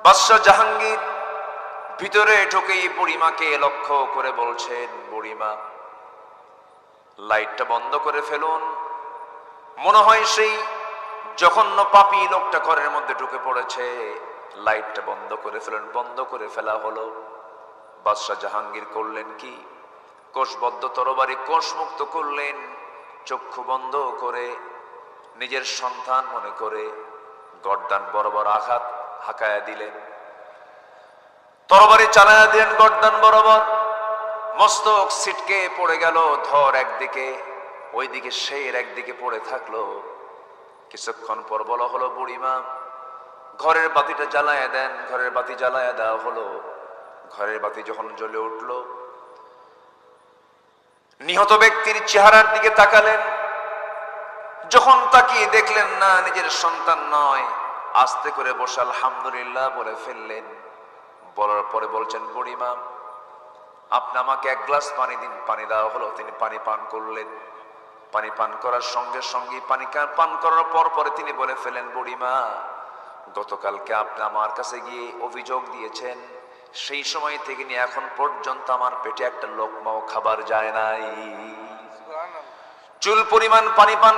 বাদশাহ জাহাঙ্গীর ভিতরে ঢুকেই বুড়িমাকে লক্ষ্য করে বলছেন, বুড়িমা লাইটটা বন্ধ করে ফেলুন। মনে হয় সেই জঘন্য পাপী লোকটা ঘরের মধ্যে ঢুকে পড়েছে, লাইটটা বন্ধ করে ফেলুন। বন্ধ করে ফেলা হলো। বাদশাহ জাহাঙ্গীর করলেন কি, কোষবদ্ধ তরবারি কোষমুক্ত করলেন, চক্ষু বন্ধ করে নিজের সন্তান মনে করে গর্দান বরাবর আঘাত হাঁকায়া দিলেন। তরবারি চালায়া দিলেন গর্দান বরাবর। মস্তক ছিটকে পড়ে গেল, ধর একদিকে, ওইদিকে শের একদিকে পড়ে থাকলো। কিছুক্ষণ পর বলা হলো, বুড়িমা ঘরের বাতিটা জ্বালায়া দেন। ঘরের বাতি জ্বালায়া দেওয়া হলো। ঘরের বাতি যখন জ্বলে উঠল, নিহত ব্যক্তির চেহারার দিকে তাকালেন। যখন তাকিয়ে দেখলেন না নিজের সন্তান নয়, আস্তে করে বসে আলহামদুলিল্লাহ বলে ফেললেন। বলার পরে বলছেন, বুড়িমা আপনি আমাকে এক গ্লাস পানি দিন। পানি দেওয়া হলো, তিনি পানি পান করলেন। পানি পান করার সঙ্গে সঙ্গে পানি পান করার পর পরে তিনি বলে ফেলেন, বুড়িমা গতকালকে আপনি আমার কাছে গিয়ে অভিযোগ দিয়েছেন, সেই সময় থেকে নিয়ে এখন পর্যন্ত আমার পেটে একটা লোকমাও খাবার যায় নাই। চুল পরিমাণ পানি পান